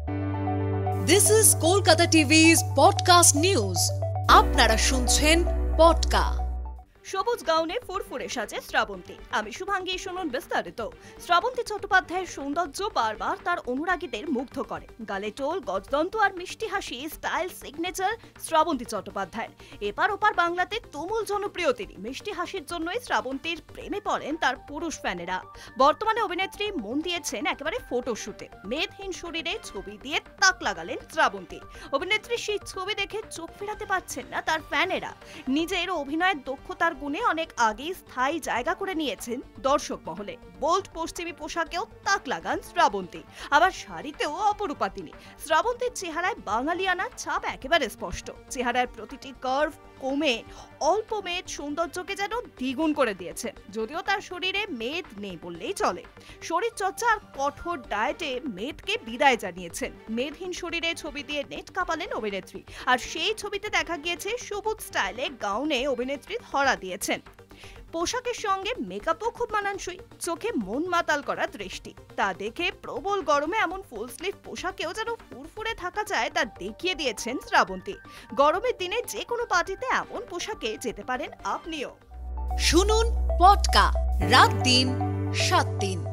This is Kolkata TV's podcast news. আপনারা শুনছেন পডকা। সবুজ গাউনে ফুরফুরে সাজে শ্রাবন্তী। আমি শুভাঙ্গী, শুনুন বিস্তারিত। শ্রাবন্তী চট্টোপাধ্যায়ের সৌন্দর্য বারবার তার অনুরাগীদের মুগ্ধ করে। গালে টোল, গজদন্ত আর মিষ্টি হাসি স্টাইল সিগনেচার শ্রাবন্তী চট্টোপাধ্যায়ের। এপার ওপার বাংলাতে তুমুল জনপ্রিয় তিনি। মিষ্টি হাসির জন্যই শ্রাবন্তীর প্রেমে পড়েন তার পুরুষ ফ্যানেরা। বর্তমানে অভিনেত্রী মন দিয়েছেন একেবারে ফটোশুটে। মেদহীন শরীরে ছবি দিয়ে তাক লাগালেন শ্রাবন্তী। অভিনেত্রী সেই ছবি দেখে চোখ ফেরাতে পারছেন না তার ফ্যানেরা। নিজের অভিনয়ের দক্ষতার গুণে অনেক আগেই স্থায়ী জায়গা করে নিয়েছেন দর্শক মহলে। বোল্ড পশ্চিমী পোশাকেও তাক লাগান শ্রাবন্তী, আবার শাড়িতেও অপরূপা তিনি। শ্রাবন্তীর চেহারায় বাঙালিয়ানা ছাপ একেবারে স্পষ্ট। চেহারার প্রতিটি কার্ভ কমে অল্প মেদ সৌন্দর্যকে যেন দ্বিগুণ করে দিয়েছে। যদিও তার শরীরে মেদ নেই বললেই চলে। শরীর চর্চা আর কঠোর ডায়েটে মেদকে বিদায় জানিয়েছেন। মেদহীন শরীরে ছবি দিয়ে নেট কাঁপালেন অভিনেত্রী। আর সেই ছবিতে দেখা গিয়েছে সবুজ স্টাইলে গাউনে অভিনেত্রী ধরা দিয়েছেন। পোশাকের সঙ্গে মেকআপও খুব মানানসই। চোখে মন মাতাল করা দৃষ্টি। তা দেখে প্রবল গরমে এমন ফুল স্লিভ পোশাকেও যেন ফুরফুরে থাকা যায় তা দেখিয়ে দিয়েছেন শ্রাবন্তী। গরমের দিনে যে কোনো পার্টিতে এমন পোশাকে যেতে পারেন আপনিও। শুনুন পডকা রাত দিন ৭ দিন।